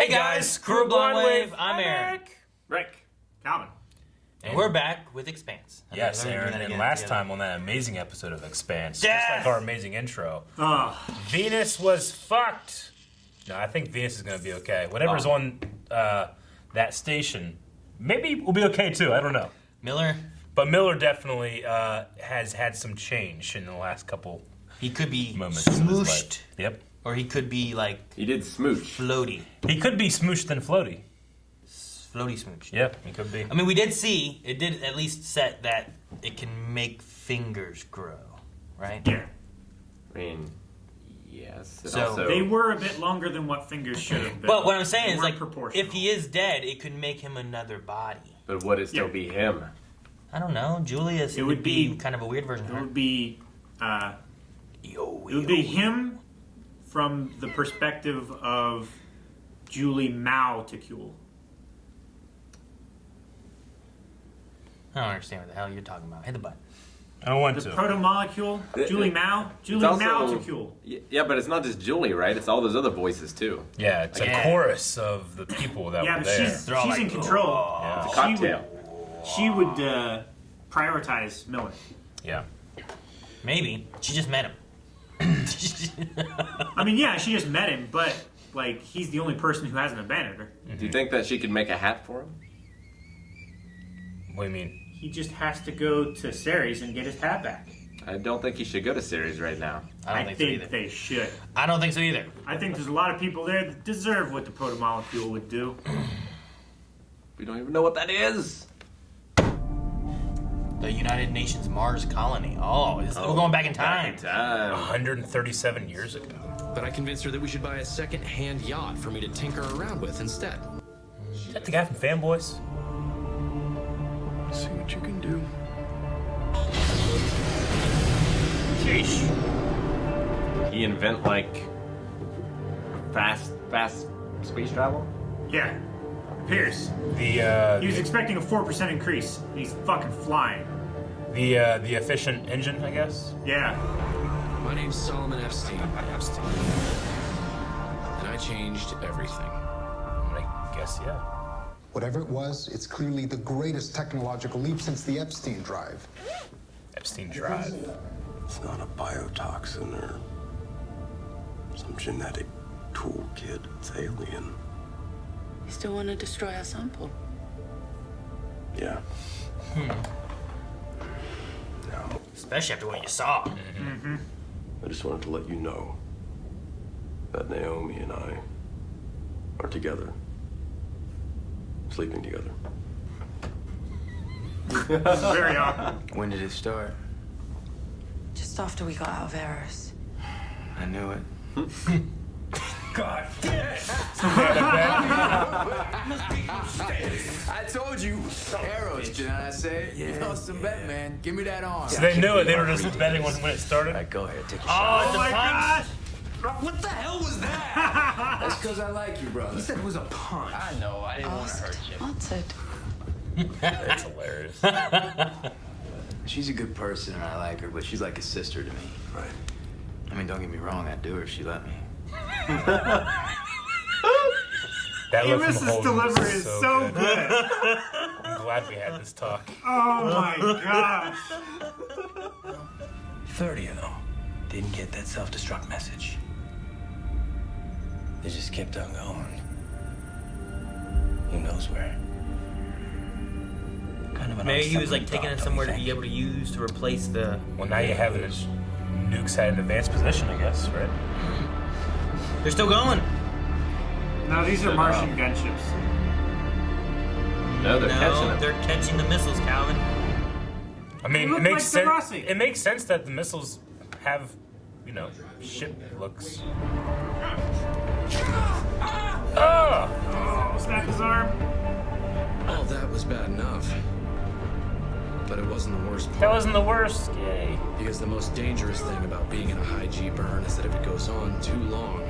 Hey guys, Crew Blonde Wave. I'm Aaron. Rick. Calvin. And we're back with Expanse. Yes, Aaron. And last time on that amazing episode of Expanse, Yes! just like our amazing intro, Venus was fucked. No, I think Venus is going to be okay. Whatever's on that station, maybe will be okay too. I don't know. Miller. But Miller definitely has had some change in the last couple He could be moments of his smooshed. life. Yep. Or he could be like He did smooch. floaty. He could be smooshed and floaty. Floaty smooch. Yep, he could be. I mean, we did see, it did at least set that it can make fingers grow, right? Yeah. I mean, yes. So- Also, They were a bit longer than what fingers should have been. But what I'm saying They is, weren't like, proportional. if he is dead, it could make him another body. but would it still be him? I don't know. Julia It would be kind of a weird version it of her. would be Yo, it would be him from the perspective of Julie Mao-Ticule. I don't understand what the hell you're talking about. Hit the button. I want The to. proto-molecule, Julie Mao, Julie also- Mao-Ticule. Yeah, but it's not just Julie, right? It's all those other voices too. Yeah, it's Yeah. a chorus of the people that Yeah, were but there. she's They're all like, in control. Yeah. It's a cocktail. She would prioritize Miller. Yeah. Maybe. She just met him. I mean, yeah, she just met him, but like he's the only person who hasn't abandoned her. Do you think that she could make a hat for him? What do you mean? He just has to go to Ceres and get his hat back. I don't think he should go to Ceres right now. I don't think so either. they should. I don't think so either. I think there's a lot of people there that deserve what the proto-molecule would do. We don't even know what that is. The United Nations Mars colony. Oh, we're going back in time. 137 years ago. But I convinced her that we should buy a second-hand yacht for me to tinker around with instead. Is that the guy from Fanboys? See what you can do. Sheesh. He invent like fast space travel? Yeah. Pierce. He was expecting a 4% increase, and he's fucking flying. The efficient engine, I guess. Yeah. My name's Solomon Epstein, and I changed everything. I guess, yeah. Whatever it was, it's clearly the greatest technological leap since the Epstein drive. Epstein Drive. It's not a biotoxin or some genetic toolkit. It's alien. You still want to destroy our sample? Yeah. Now, Especially after what you saw. I just wanted to let you know that Naomi and I are together, sleeping together. Very awkward. When did it start? Just after we got out of Eros. I knew it. God. I told you. Arrows, did I say it? You lost some bet, man. Give me that arm. So they knew it. They were just betting when it started. All right, go ahead. Take a Oh, shot. the my punch. gosh! What the hell was that? That's because I like you, brother. You said it was a punch. I know. I didn't want to hurt you. Answered. That's hilarious. She's a good person, and I like her, but she's like a sister to me. Right. I mean, don't get me wrong. I'd do her if she let me. That look from Amos's Holden delivery was is so good. I'm glad we had this talk. Oh my gosh. 30 of them didn't get that self-destruct message. They just kept on going. Who knows where? Kind of an Maybe he was like unsettling taking it thought, somewhere to don't be you able to use to replace the. Well, now you have it. Nukes at an advanced position, I guess, right? They're still going. No, these are Martian gunships. No, they're catching him. They're catching the missiles, Calvin. I mean, They it look makes like sense. Degrassi. It makes sense that the missiles have, ship looks. Oh! Oh, snap his arm. All that was bad enough. But it wasn't the worst part. That wasn't the worst. Yay! Because the most dangerous thing about being in a high G burn is that if it goes on too long,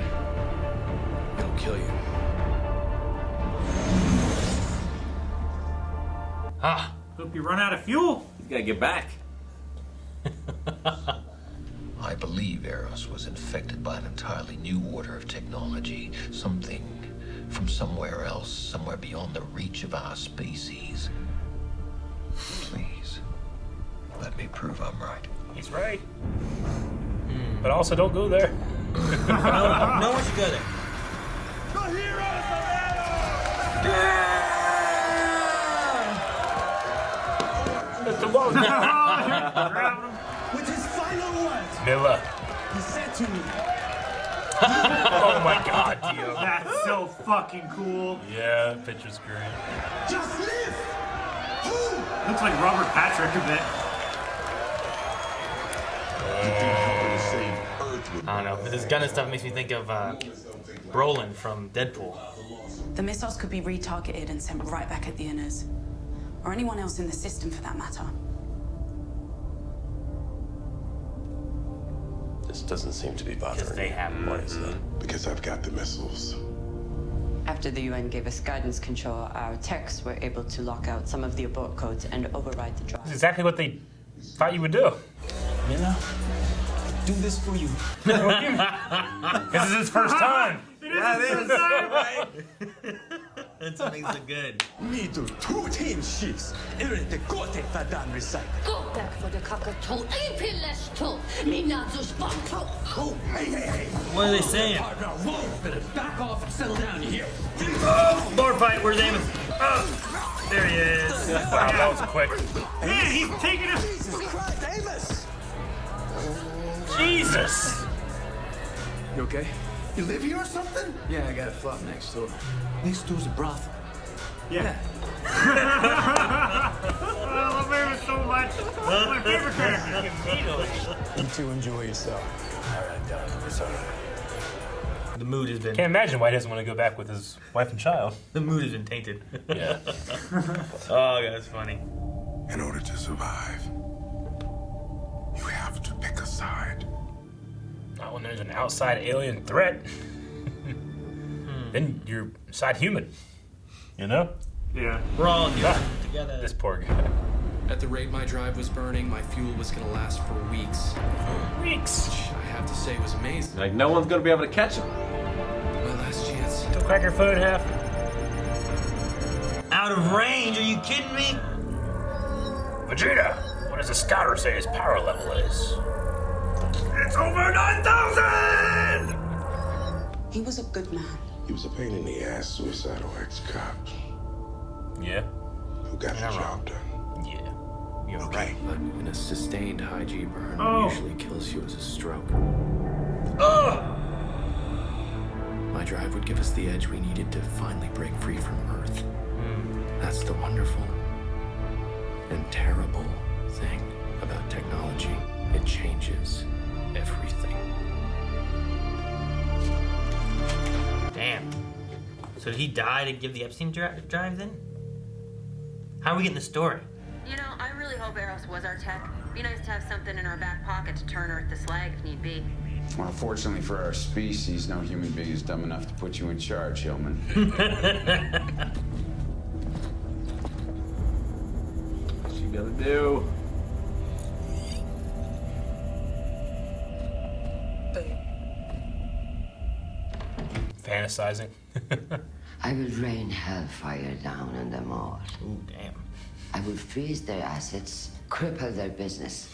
it'll kill you. Ah. Hope you run out of fuel. He's gotta get back. I believe Eros was infected by an entirely new order of technology, something from somewhere else, somewhere beyond the reach of our species. Please, let me prove I'm right. He's right. But also, don't go there. No one should go there. The ball. With his final words, Miller. he said to me, Oh my God, Dio. That's so fucking cool. Yeah, picture's great. just live! Who? Looks like Robert Patrick a bit. I don't know, but this gun and stuff makes me think of Brolin from Deadpool. The missiles could be retargeted and sent right back at the inners. Or anyone else in the system for that matter. This doesn't seem to be bothering Because they you. have Why is that? Because I've got the missiles. After the UN gave us guidance control, our techs were able to lock out some of the abort codes and override the drive. That's exactly what they thought you would do. Miller, do this for you. This is his first time. Yeah, it is. Right? That's what makes it good. Me do 2 team shifts. Irrite kote fadan recite. Go back for the cockatoo. Impilles too. Mina zus banto. Oh, hey. What are they saying? Partner, whoa, better back off and settle down, you hear? Bar fight, where's Amos? Oh, there he is. Wow, that was quick. Man, he's taking it. Jesus Christ, Amos! Jesus! You okay? You live here or something? Yeah, I got a flat next door. Next door's a brothel. Yeah. I love Amos so much. My favorite character. You two enjoy yourself. All right, Don. Sorry. The mood has been. Can't imagine why he doesn't want to go back with his wife and child. The mood has been tainted. Yeah. Oh, that's funny. In order to survive, you have to pick a side. Not when there's an outside alien threat. Then you're side human. You know? Yeah. We're all together. This poor guy. At the rate my drive was burning, my fuel was gonna last for weeks. Weeks. Which I have to say was amazing. Like, no one's gonna be able to catch him. My last chance. Don't crack your foot in half. Out of range? Are you kidding me? Vegeta, what does the scouter say his power level is? It's over 9,000! He was a good man. He was a pain in the ass, suicidal ex-cop Yeah. who got the job done. Yeah. You're Okay. But in a sustained high G burn, Oh. what usually kills you is a stroke. My drive would give us the edge we needed to finally break free from Earth. That's the wonderful and terrible thing about technology. It changes everything. Damn. So did he die to give the Epstein drive then? How are we getting the story? You know, I really hope Eros was our tech. Be nice to have something in our back pocket to turn Earth to slag if need be. Well, fortunately for our species, no human being is dumb enough to put you in charge, Hillman. What you gotta do? Fantasizing. I will rain hellfire down on them all. Ooh, damn. I will freeze their assets, cripple their business.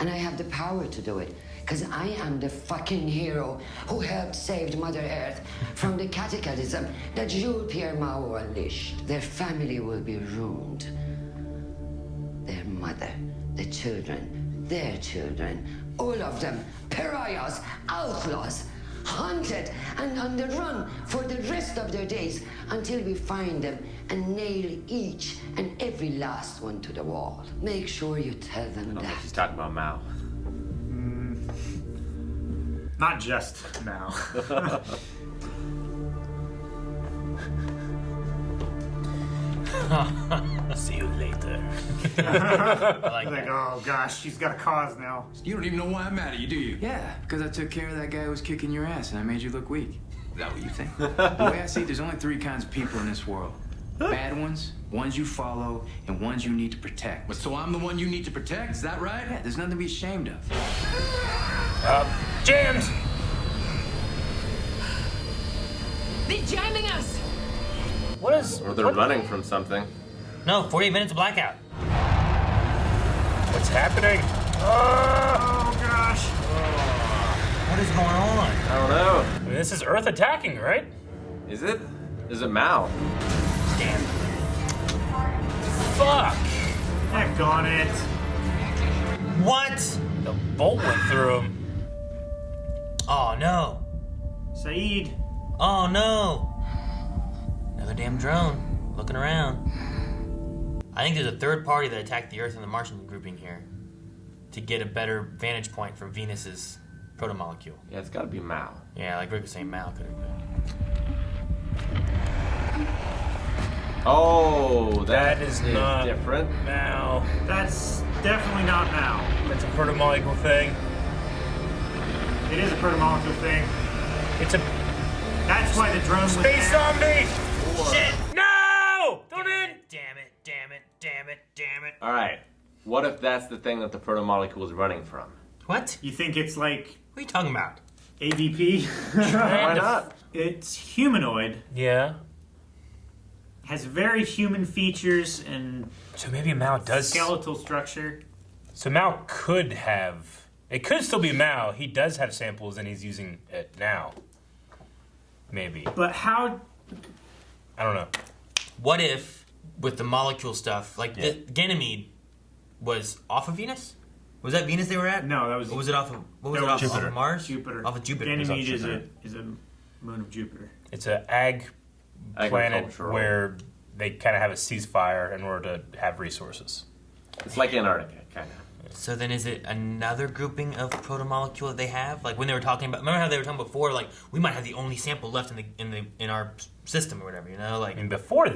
And I have the power to do it, because I am the fucking hero who helped save Mother Earth from the cataclysm that Jules Pierre Mao unleashed. Their family will be ruined. Their mother, the children, their children, all of them, pariahs, outlaws, hunted and on the run for the rest of their days until we find them and nail each and every last one to the wall. Make sure you tell them that. He's talking about Mao. Not just now. See you later. I like oh gosh, she's got a cause now. You don't even know why I'm mad at you, do you? Yeah, because I took care of that guy who was kicking your ass and I made you look weak. Is that what you think? The way I see it, there's only 3 kinds of people in this world. Bad ones, ones you follow, and ones you need to protect. But so I'm the one you need to protect, is that right? Yeah, there's nothing to be ashamed of. James! They're jamming us! What is... Or they're running from something. No, 48 minutes of blackout. What's happening? Oh, gosh. What is going on? I don't know. I mean, this is Earth attacking, right? Is it? Is it Mal? Damn. Fuck! Heck on it. What? The bolt went through him. Oh, no. Saeed. Oh, no. Another damn drone. Looking around. I think there's a third party that attacked the Earth and the Martian grouping here to get a better vantage point from Venus's protomolecule. Yeah, it's gotta be Mal. Yeah, like Rick was saying, Mal could have been. Oh, That is not different. Mal. That's definitely not Mal. That's a protomolecule thing. It is a protomolecule thing. It's a That's why the drone was space down. zombie! Shit! No! Don't in! Damn it, damn it, damn it, damn it. Alright. What if that's the thing that the protomolecule is running from? What? You think it's like What are you talking about? AVP? Why not? It's humanoid. Yeah. Has very human features and So maybe Mal does... skeletal structure. So Mal could have... It could still be Mal. He does have samples and he's using it now. Maybe. But how... I don't know. What if, with the molecule stuff, like the Ganymede was off of Venus? Was that Venus they were at? No, that was... Or was it off of... What was that it, off Jupiter. of Mars? Jupiter. Off of Jupiter. Ganymede It was off is a moon of Jupiter. It's an ag planet Agricultural. where they kind of have a ceasefire in order to have resources. It's like Antarctica, kind of. So then is it another grouping of protomolecule that they have? Like when they were talking about... Remember how they were talking before, like, we might have the only sample left in our system or whatever, you know? Like, I mean, before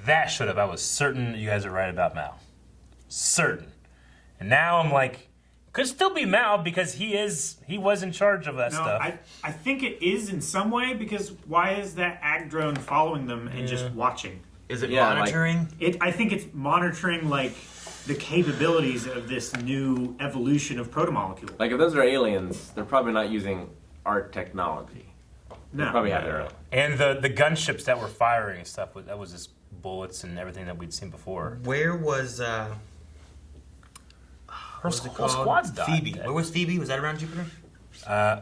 that should have, I was certain you guys are right about Mal. Certain. And now I'm like, could still be Mal because he was in charge of that stuff. I think it is in some way because why is that ag drone following them and just watching? Is it monitoring? I think it's monitoring like the capabilities of this new evolution of protomolecule. Like if those are aliens, they're probably not using our technology. They probably have their own. And the gunships that were firing and stuff, that was just bullets and everything that we'd seen before. Where was... Her what's it whole called? squad's died. Phoebe. Where was Phoebe? Was that around Jupiter?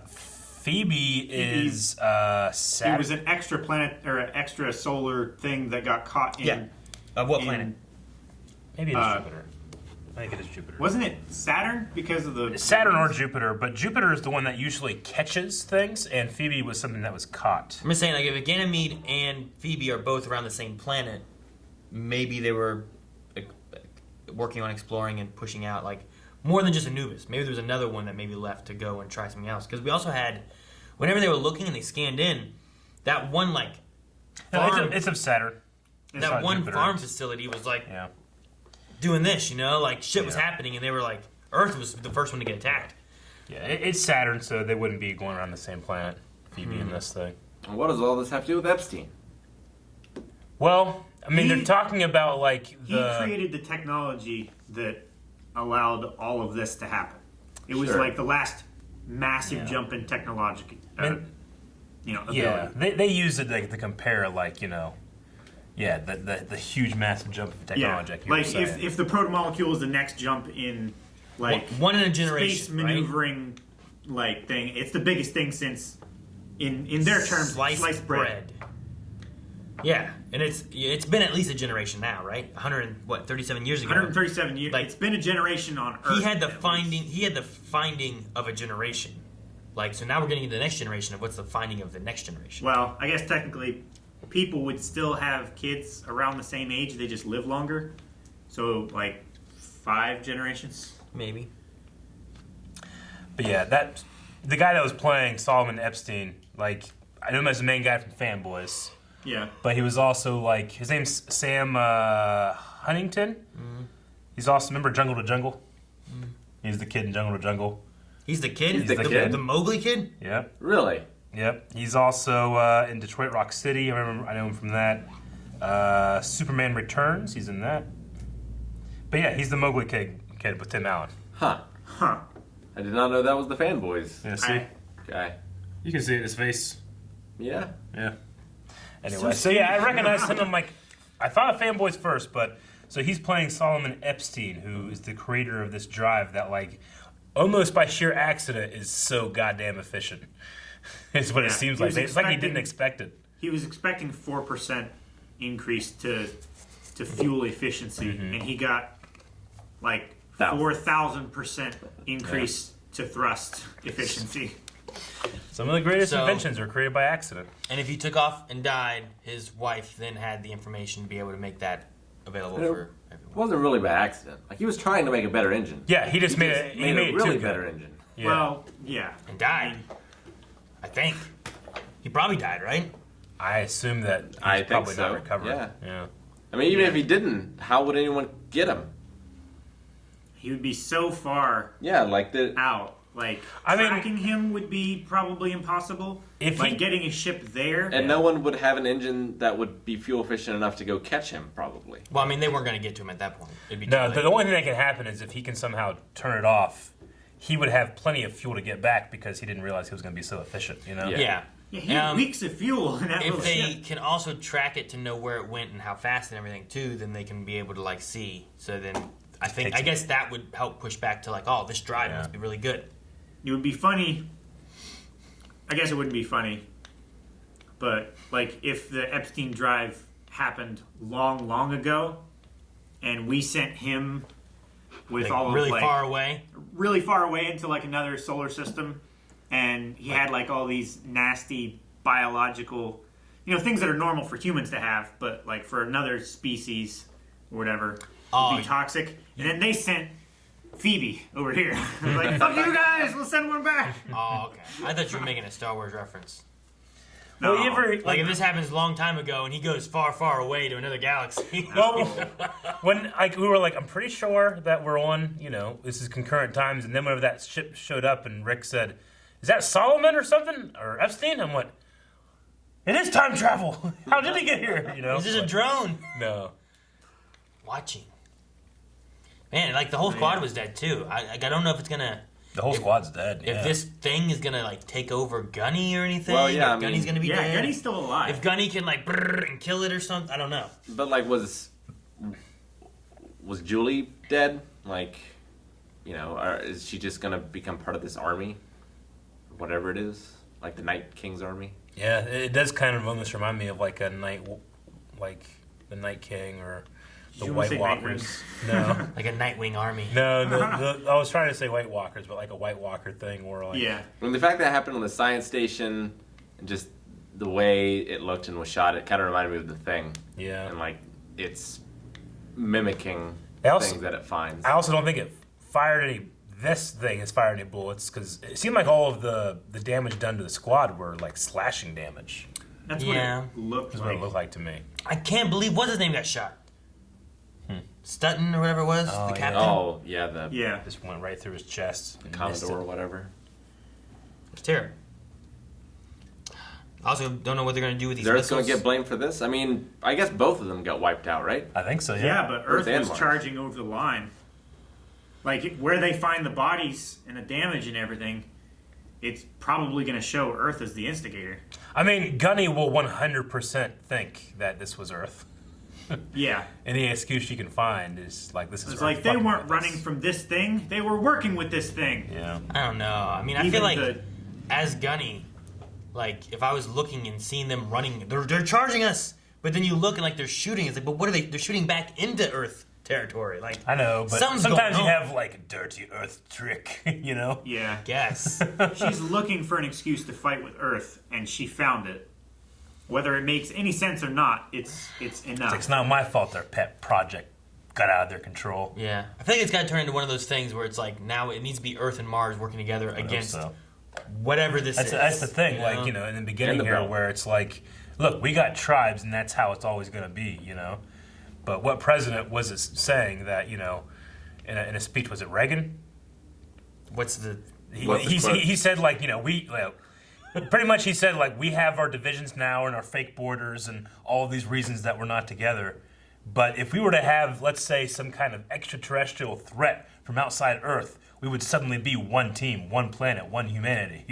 Phoebe is Saturn. It was an extra planet or an extra solar thing that got caught in. Yeah. What planet? Maybe it is Jupiter. I think it is Jupiter. Wasn't it Saturn because of the Saturn or Jupiter, but Jupiter is the one that usually catches things, and Phoebe was something that was caught. I'm just saying, like, if Ganymede and Phoebe are both around the same planet, maybe they were working on exploring and pushing out, like, more than just Anubis. Maybe there was another one that maybe left to go and try something else. Because we also had, whenever they were looking and they scanned in, that one, like, farm... No, it's of Saturn. It's that not one Jupiter. farm facility was, like, doing this, you know? Like, shit was happening, and they were like, Earth was the first one to get attacked. Yeah, it's Saturn, so they wouldn't be going around the same planet, Phoebe and this thing. And what does all this have to do with Epstein? Well, I mean, they're talking about, like, He created the technology that allowed all of this to happen. It was like the last massive jump in technology. Ability. Yeah, they use it like, to compare, like, you know, the huge, massive jump of technology. Yeah, like if the protomolecule is the next jump in, like, one in a generation, space maneuvering, like, thing, it's the biggest thing since, in their terms, sliced bread. Yeah, and it's been at least a generation now, right? 37 years ago. 137 years. Like, it's been a generation on Earth. He had the finding of a generation. Like, so now we're getting into the next generation of what's the finding of the next generation. Well, I guess technically people would still have kids around the same age, they just live longer. So, like, 5 generations? Maybe. But yeah, the guy that was playing Solomon Epstein, like, I know him as the main guy from Fanboys. Yeah. But he was also, like, his name's Sam Huntington. Mm-hmm. He's also, remember Jungle to Jungle? Mm. He's the kid in Jungle to Jungle. He's the kid? He's the kid? The Mowgli kid? Yep. Really? Yep. He's also in Detroit Rock City. I know him from that. Superman Returns. He's in that. But yeah, he's the Mowgli kid with Tim Allen. Huh. I did not know that was the Fanboys. Yeah, see? Okay. You can see it in his face. Yeah? Yeah. Anyway, so yeah, I recognized him. I'm like, I thought of Fanboys first, but so he's playing Solomon Epstein, who is the creator of this drive that, like, almost by sheer accident is so goddamn efficient. It's what it seems like. It's like he didn't expect it. He was expecting 4% increase to fuel efficiency, and he got like 4,000% increase to thrust efficiency. Some of the greatest inventions are created by accident. And if he took off and died, his wife then had the information to be able to make that available for everyone. It wasn't really by accident. Like, he was trying to make a better engine. Yeah, he made a really better engine. Yeah. Well, yeah. And died. I think. He probably died, right? I assume that he's I think probably so. not recovered. Yeah. I mean, even if he didn't, how would anyone get him? He would be so far out. Like, tracking him would be probably impossible. Getting a ship there. And no one would have an engine that would be fuel efficient enough to go catch him, probably. Well, I mean, they weren't going to get to him at that point. It'd be too No, late. the only thing that can happen is if he can somehow turn it off, he would have plenty of fuel to get back because he didn't realize he was going to be so efficient, you know? Yeah. Yeah, he had weeks of fuel in that If little they ship. can also track it to know where it went and how fast and everything too, then they can be able to like see. So then I guess that would help push back to like, oh, this drive must be really good. It would be funny. I guess it wouldn't be funny, but like if the Epstein drive happened long ago, and we sent him with Like, all of really like, far away, really far away into like another solar system, and he had like all these nasty biological, things that are normal for humans to have, but like for another species or whatever, would be toxic. And then they sent Phoebe over here. Like, fuck you guys, we'll send one back. Oh, okay. I thought you were making a Star Wars reference. No. Well, you ever, Like if this happens a long time ago and he goes far away to another galaxy. Well, when we were like, I'm pretty sure that we're on, this is concurrent times, and then whenever that ship showed up and Rick said, "Is that Solomon or something or Epstein?" I'm like, it is time travel. How did he get here? Is this a drone? No. Watching. Man, like the whole squad was dead too. I don't know if it's gonna. The whole squad's dead. If this thing is gonna like take over Gunny or anything. Well, yeah, if Gunny's gonna be dead. Gunny's still alive. If Gunny can like brrr and kill it or something, I don't know. But like, was Julie dead? Like, is she just gonna become part of this army, whatever it is, like the Night King's army? Yeah, it does kind of almost remind me of like the Night King or the you wanna White say Walkers. No, Like a Nightwing army. no, I was trying to say White Walkers, but like a White Walker thing, or like Yeah. I mean, the fact that it happened on the science station and just the way it looked and was shot, it kind of reminded me of the Thing. Yeah. And like, it's mimicking also- things that it finds. I also don't think this thing has fired any bullets because it seemed like all of the damage done to the squad were like slashing damage. That's Yeah. what it looked That's like. what it looked like to me. I can't believe what's his name got shot. Stutton or whatever it was, Oh, the yeah. captain. Oh, yeah, Yeah. Just went right through his chest. the Commodore or whatever. It's terrible. I also don't know what they're going to do with these Is Earth going missiles. to get blamed for this? I mean, I guess both of them got wiped out, right? I think so. Yeah, but Earth and was Mars. charging over the line. Like, where they find the bodies and the damage and everything, it's probably going to show Earth as the instigator. I mean, Gunny will 100% think that this was Earth. Yeah. Any excuse she can find is like, this is It's Earth like they fucking weren't with running us. from this thing, they were working with this thing. Yeah. I don't know. I mean, I Even feel like the- as Gunny, like if I was looking and seeing them running, they're charging us. But then you look and like they're shooting. It's like, but what are they? They're shooting back into Earth territory. Like I know, but something's sometimes you going on. have like a dirty Earth trick, Yeah. Guess. She's looking for an excuse to fight with Earth, and she found it. Whether it makes any sense or not, it's enough. It's not my fault their pet project got out of their control. Yeah, I think it's got to turn into one of those things where it's like now it needs to be Earth and Mars working together against whatever this is. That's the thing, you like, know? in the beginning And the here, belt. where it's like, look, we got tribes, and that's how it's always going to be, But what president was it saying that, in a speech, was it Reagan? What's the? He said, like, pretty much he said, like, we have our divisions now and our fake borders and all of these reasons that we're not together. But if we were to have, let's say, some kind of extraterrestrial threat from outside Earth, we would suddenly be one team, one planet, one humanity,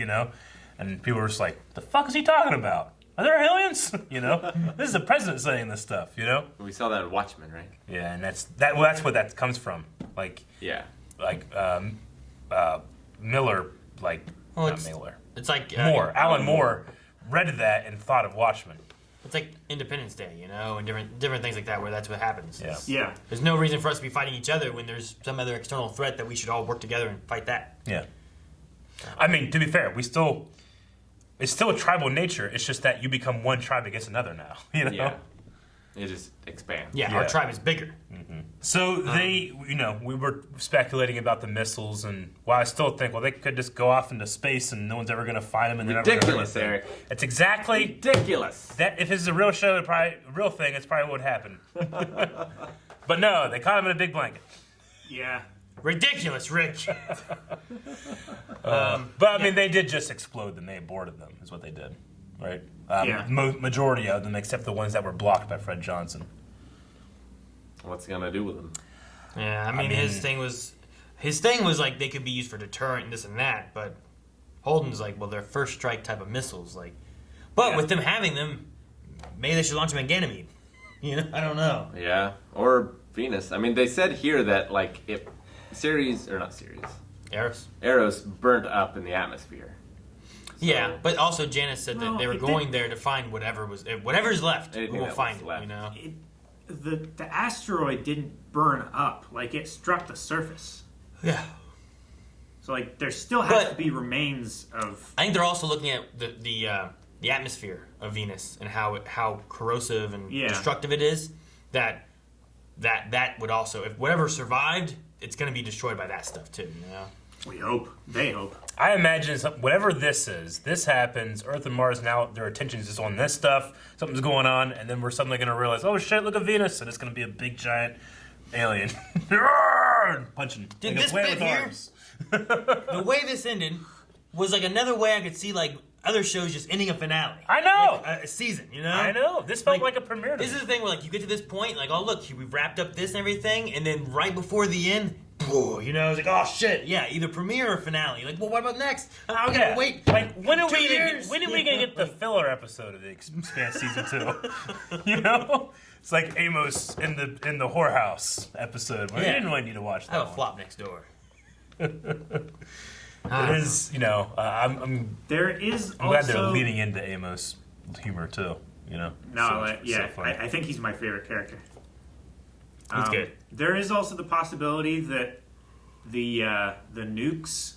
And people were just like, the fuck is he talking about? Are there aliens? You know, this is the president saying this stuff. You know, We saw that in Watchmen, right? yeah, and that's what that comes from. Like Yeah. Miller, like Well, not it's- Miller, It's like Alan Moore read that and thought of Watchmen. It's like Independence Day, you know, and different things like that, where that's what happens. Yeah. Yeah. There's no reason for us to be fighting each other when there's some other external threat that we should all work together and fight that. Yeah. I mean, to be fair, it's still a tribal nature. It's just that you become one tribe against another now. You know. Yeah. It just expands. Yeah, our tribe is bigger. So we were speculating about the missiles, and I still think, they could just go off into space and no one's ever going to find them. And they're Ridiculous, never Eric. It's exactly ridiculous. That if it's a real show, a real thing, it's probably what would happen. But no, they caught him in a big blanket. Yeah. Ridiculous, Rich. But I mean, they did just explode them. They aborted them, is what they did, right? Yeah. Majority of them, except the ones that were blocked by Fred Johnson. What's he gonna do with them? Yeah, I mean, his thing was like they could be used for deterrent and this and that, but Holden's like, well, they're first strike type of missiles, like. But with them having them, maybe they should launch them at Ganymede. You know, I don't know. Yeah, or Venus. I mean, they said here that like if Eros burnt up in the atmosphere. Yeah, but also Janice said that they were going there to find whatever's left. We will find it. left. You know, The asteroid didn't burn up, like it struck the surface. Yeah. So like there still has to be remains of. I think they're also looking at the atmosphere of Venus and how corrosive and destructive it is. That would also, if whatever survived, it's going to be destroyed by that stuff too. You know. We hope. They hope. I imagine whatever this is, this happens. Earth and Mars now, their attention is just on this stuff. Something's going on, and then we're suddenly going to realize, oh shit, look at Venus, and it's going to be a big giant alien punching. Dude, this bit here, the way this ended was like another way I could see like other shows just ending a finale. I know, like a season. You know, I know. This felt like a premiere. This is the thing where like you get to this point, like, oh look, we've wrapped up this and everything, and then right before the end. You know, it's like, oh shit, yeah, either premiere or finale. Like, well, what about next? I gotta wait. Like, when are we gonna get the filler episode of the Expanse season 2? You know, it's like Amos in the whorehouse episode. Where you didn't really need to watch that. I have a flop next door. It is, you know, I'm glad they're leaning into Amos humor too. You know, I think he's my favorite character. He's good. There is also the possibility that the nukes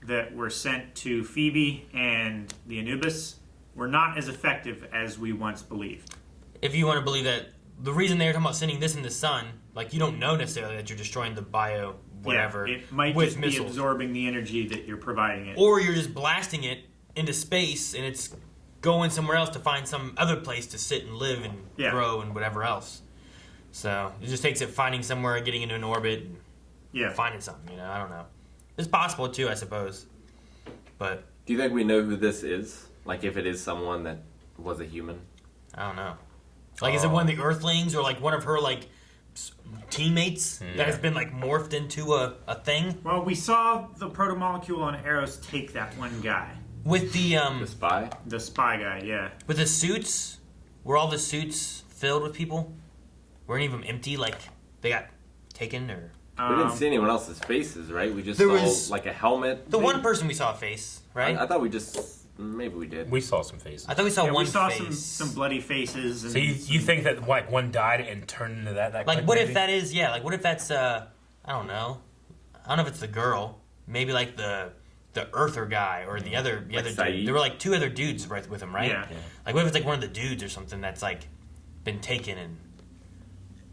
that were sent to Phoebe and the Anubis were not as effective as we once believed. If you want to believe that, the reason they were talking about sending this in the sun, like you don't know necessarily that you're destroying the bio whatever it might with just missiles. be absorbing the energy that you're providing it. Or you're just blasting it into space and it's going somewhere else to find some other place to sit and live and grow and whatever else. So it just takes it finding somewhere, getting into an orbit, and finding something. You know, I don't know. It's possible too, I suppose. But do you think we know who this is? Like, if it is someone that was a human? I don't know. Like, is it one of the Earthlings or like one of her like teammates that has been like morphed into a thing? Well, we saw the protomolecule on Eros take that one guy with the spy. The spy guy, yeah. With the suits, were all the suits filled with people? Were any of them empty? Like they got taken, or we didn't see anyone else's faces, right? We just saw like a helmet. The one person we saw a face, right? I thought we just maybe we did. We saw some faces. I thought we saw one. We saw face. some bloody faces. And so you think that like one died and turned into that? Like quick, what maybe? if that is like what if that's I don't know. I don't know if it's the girl. Maybe like the Earther guy or the other dude. There were like two other dudes right with him, right? Yeah. Like what if it's like one of the dudes or something that's like been taken and.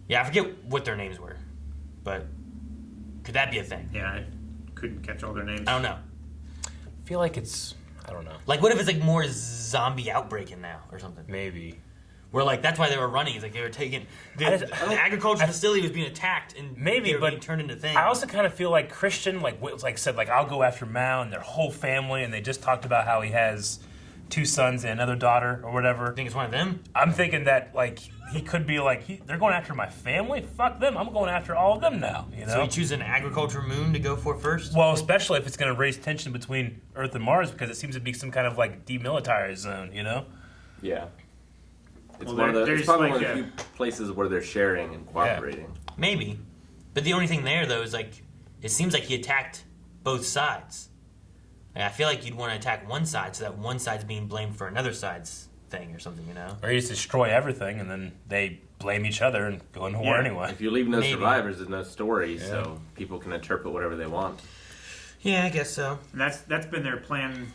Yeah, I forget what their names were, but could that be a thing? Yeah, I couldn't catch all their names. I don't know. I feel like I don't know. Like, what if it's like more zombie outbreaking now or something? Maybe. Where like that's why they were running. It's like they were taking the agricultural facility was being attacked and they were being turned into things. I also kind of feel like Christian, like said, like I'll go after Mao and their whole family, and they just talked about how he has 2 sons and another daughter or whatever. You think it's one of them? I'm thinking that like he could be like they're going after my family. Fuck them. I'm going after all of them now. You know. So you choose an agriculture moon to go for first? Well, especially if it's going to raise tension between Earth and Mars because it seems to be some kind of like demilitarized zone. You know. Yeah. It's Well, one of the, there's it's probably like one of the few places where they're sharing and cooperating. Maybe. But the only thing there, though, is like, it seems like he attacked both sides. Like, I feel like you'd want to attack one side so that one side's being blamed for another side's thing or something, you know? Or you just destroy everything and then they blame each other and go into war anyway. If you leave no Maybe. survivors, there's no story, so people can interpret whatever they want. Yeah, I guess so. And that's been their plan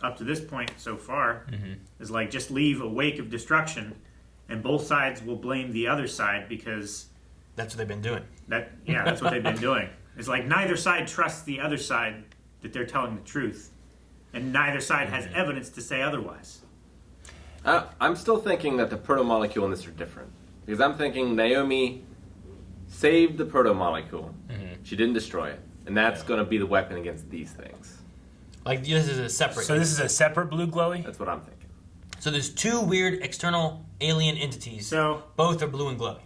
up to this point so far. Is like just leave a wake of destruction, and both sides will blame the other side because that's what they've been doing. That's what they've been doing. It's like neither side trusts the other side that they're telling the truth, and neither side has evidence to say otherwise. I'm still thinking that the proto-molecule and this are different. Because I'm thinking Naomi saved the proto-molecule. She didn't destroy it. And that's going to be the weapon against these things. Like, this is a separate... So this is a separate blue glowy? That's what I'm thinking. So there's two weird external alien entities. So both are blue and glowy.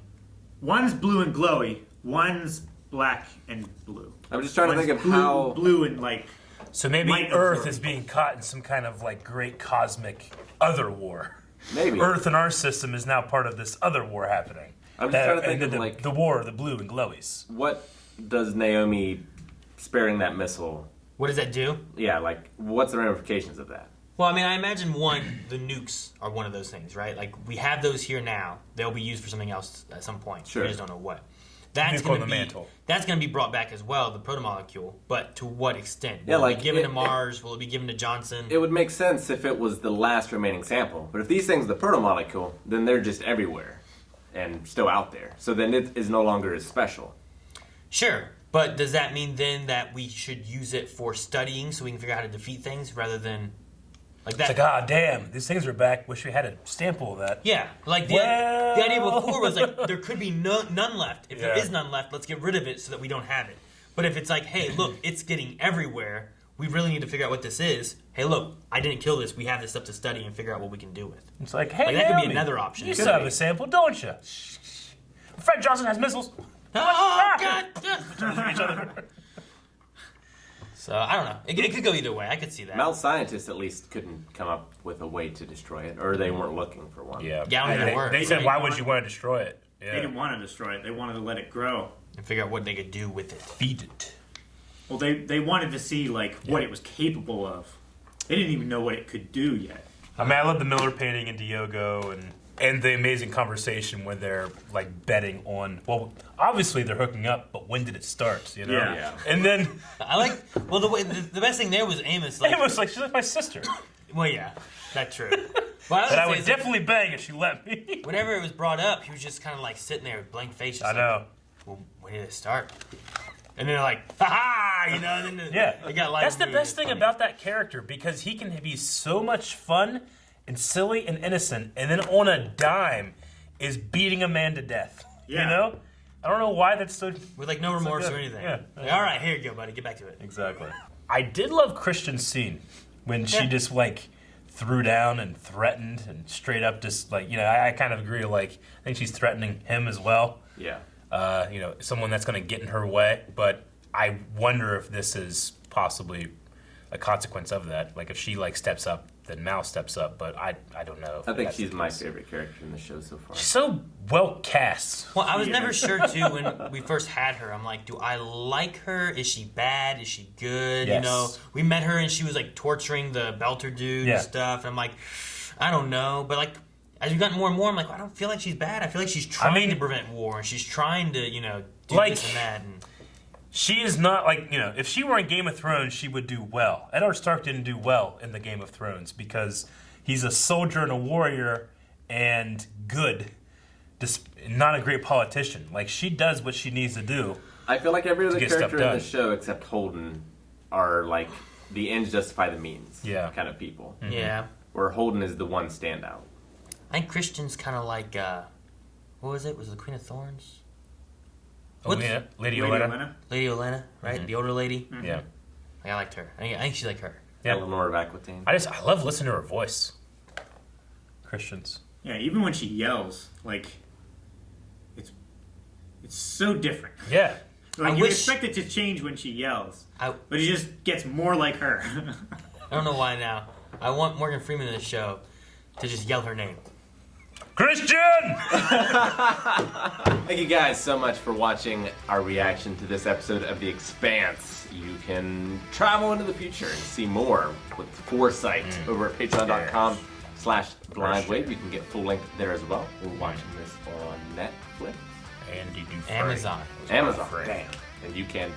One's blue and glowy. One's black and blue. I'm just trying to think of how blue and like. So maybe light Earth absorbing. is being caught in some kind of like great cosmic other war. Maybe. Earth in our system is now part of this other war happening. I'm just trying to think of the war of the blue and glowies. What does Naomi sparing that missile... What does that do? Yeah, like, what's the ramifications of that? Well, I mean, I imagine the nukes are one of those things, right? Like, we have those here now. They'll be used for something else at some point. Sure. We just don't know what. That's Nuke going on to the be mantle. that's going to be brought back as well, the protomolecule. But to what extent? Will Yeah, it like, be given it- to Mars? Will it be given to Johnson? It would make sense if it was the last remaining sample. But if these things are the proto-molecule, then they're just everywhere and still out there. So then it is no longer as special. Sure. But does that mean then that we should use it for studying so we can figure out how to defeat things rather than like that? It's like, ah, damn, these things are back. Wish we had a sample of that. Yeah, like the idea before was like there could be none left. If there is none left, let's get rid of it so that we don't have it. But if it's like, hey, look, it's getting everywhere. We really need to figure out what this is. Hey, look, I didn't kill this. We have this stuff to study and figure out what we can do with. It's like, hey, that could be Naomi, another option. You still have a sample, don't you? Fred Johnson has missiles. Oh, God! So, I don't know. It could go either way. I could see that. Mal scientists at least couldn't come up with a way to destroy it, or they weren't looking for one. Yeah, I don't think it worked. They said, why would you want to destroy it? Yeah. They didn't want to destroy it. They wanted to let it grow. And figure out what they could do with it. Feed it. Well, they wanted to see like what it was capable of. They didn't even know what it could do yet. I mean, I love the Miller painting in Diogo and the amazing conversation when they're like betting on. Well, obviously they're hooking up, but when did it start? You know. Yeah. And then I like. Well, the best thing there was Amos. Like, Amos, like she's like my sister. Well, yeah, that's true. Well, But I would definitely bang if she let me. Whenever it was brought up, he was just kind of like sitting there with blank face. Just I know. Like, well, when did it start? And they're like, ha ha, you know. And then they got live That's the movies. best thing about that character because he can be so much fun and silly and innocent, and then on a dime is beating a man to death. Yeah. You know? I don't know why that's so. With like no remorse good. or anything. Yeah. Like, all right, here you go, buddy. Get back to it. Exactly. I did love Christian's scene when she just like threw down and threatened and straight up just like, you know, I kind of agree. Like, I think she's threatening him as well. Yeah. You know, someone that's going to get in her way. But I wonder if this is possibly a consequence of that. Like, if she like steps up, then Mal steps up. But I don't know. I think she's my favorite character in the show so far. She's so well cast. Well, I was never sure too when we first had her. I'm like, do I like her? Is she bad? Is she good? Yes. You know, we met her and she was like torturing the Belter dude and stuff. And I'm like, I don't know. But like, as we've gotten more and more, I'm like, I don't feel like she's bad. I feel like she's trying to prevent war and she's trying to, you know, do Like- this and that. And She is not like, you know, if she were in Game of Thrones, she would do well. Eddard Stark didn't do well in the Game of Thrones because he's a soldier and a warrior and good, not a great politician. Like, she does what she needs to do. I feel like every other get stuff character in done. the show except Holden are like the ends justify the means kind of people. Mm-hmm. Yeah. Where Holden is the one standout. I think Christian's kind of like, what was it? Was it the Queen of Thorns? Lady Olenna. Lady Olenna, right? Mhm. The older lady. Mm-hmm. Yeah. Like, I liked her. I think she's like her. Yeah. Eleanor of Aquitaine. I love listening to her voice. Christians. Yeah, even when she yells, like it's so different. Yeah. Like I you wish- expect it to change when she yells, I- but it just gets more like her. I don't know why now. I want Morgan Freeman in the show to just yell her name. Christian! Thank you guys so much for watching our reaction to this episode of The Expanse. You can travel into the future and see more with foresight over at patreon.com/blindwave. You can get full length there as well. We're watching this on Netflix. And you do Amazon. Amazon. Damn. And you can too.